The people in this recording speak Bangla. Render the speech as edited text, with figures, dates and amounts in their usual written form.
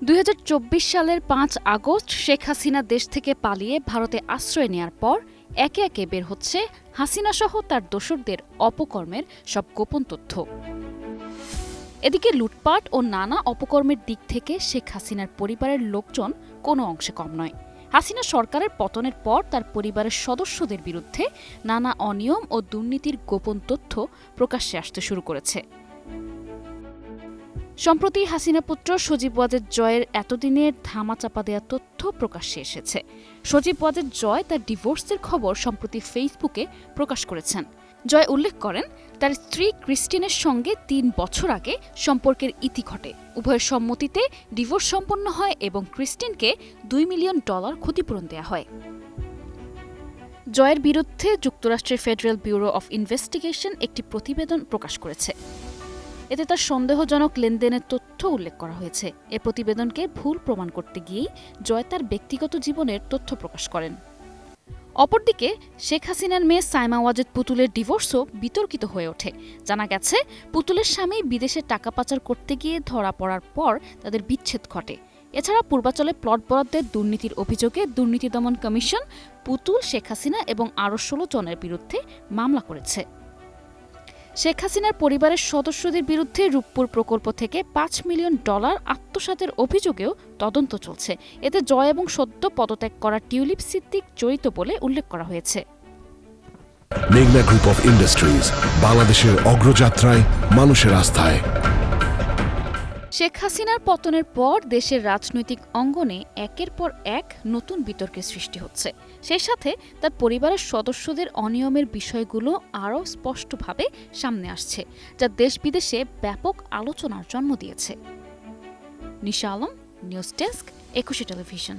২০২৪ সালের ৫ আগস্ট শেখ হাসিনা দেশ থেকে পালিয়ে ভারতে আশ্রয় নেয়ার পর একে একে বের হচ্ছে হাসিনাসহ তার দোসরদের অপকর্মের সব গোপন তথ্য। এদিকে লুটপাট ও নানা অপকর্মের দিক থেকে শেখ হাসিনার পরিবারের লোকজন কোনো অংশে কম নয়। হাসিনা সরকারের পতনের পর তার পরিবারের সদস্যদের বিরুদ্ধে নানা অনিয়ম ও দুর্নীতির গোপন তথ্য প্রকাশ্যে আসতে শুরু করেছে। সম্প্রতি হাসিনা পুত্র সজীব ওয়াজেদ জয়ের এতদিনের ধামাচাপা দেয়া তথ্য প্রকাশ্যে এসেছে। সজীব ওয়াজেদ জয় তার ডিভোর্সের খবর সম্প্রতি ফেসবুকে প্রকাশ করেছেন। জয় উল্লেখ করেন, তার স্ত্রী ক্রিস্টিনের সঙ্গে ৩ বছর আগে সম্পর্কের ইতি ঘটে। উভয়ের সম্মতিতে ডিভোর্স সম্পন্ন হয় এবং ক্রিস্টিনকে $2 মিলিয়ন ক্ষতিপূরণ দেয়া হয়। জয়ের বিরুদ্ধে যুক্তরাষ্ট্রের ফেডারেল ব্যুরো অফ ইনভেস্টিগেশন একটি প্রতিবেদন প্রকাশ করেছে। এতে তার সন্দেহজনক লেনদেনের তথ্য উল্লেখ করা হয়েছে। এ প্রতিবেদনকে ভুল প্রমাণ করতে গিয়েই জয় তার ব্যক্তিগত জীবনের তথ্য প্রকাশ করেন। অপরদিকে শেখ হাসিনার মেয়ে সাইমা ওয়াজেদ পুতুলের ডিভোর্সও বিতর্কিত হয়ে ওঠে। জানা গেছে, পুতুলের স্বামী বিদেশে টাকা পাচার করতে গিয়ে ধরা পড়ার পর তাদের বিচ্ছেদ ঘটে। এছাড়া পূর্বাচলে প্লট বরাদ্দের দুর্নীতির অভিযোগে দুর্নীতি দমন কমিশন পুতুল, শেখ হাসিনা এবং আরও 16 জনের বিরুদ্ধে মামলা করেছে। শেখ হাসিনার পরিবারের সদস্যদের বিরুদ্ধে রূপপুর প্রকল্প থেকে $5 মিলিয়ন আত্মসাতের অভিযোগেও তদন্ত চলছে। এতে জয় এবং সদ্য পদত্যাগ করা টিউলিপ সিদ্দিক জড়িত বলে উল্লেখ করা হয়েছে। মেঘনা গ্রুপ অফ ইন্ডাস্ট্রিজ, বাংলাদেশের অগ্রযাত্রায় মানুষের আস্থায়। শেখ হাসিনার পতনের পর দেশের রাজনৈতিক অঙ্গনে একের পর এক নতুন বিতর্কের সৃষ্টি হচ্ছে। সেই সাথে তার পরিবারের সদস্যদের অনিয়মের বিষয়গুলো আরও স্পষ্টভাবে সামনে আসছে, যা দেশ বিদেশে ব্যাপক আলোচনার জন্ম দিয়েছে। নিশা আলম, নিউজ ডেস্ক, 21 টেলিভিশন।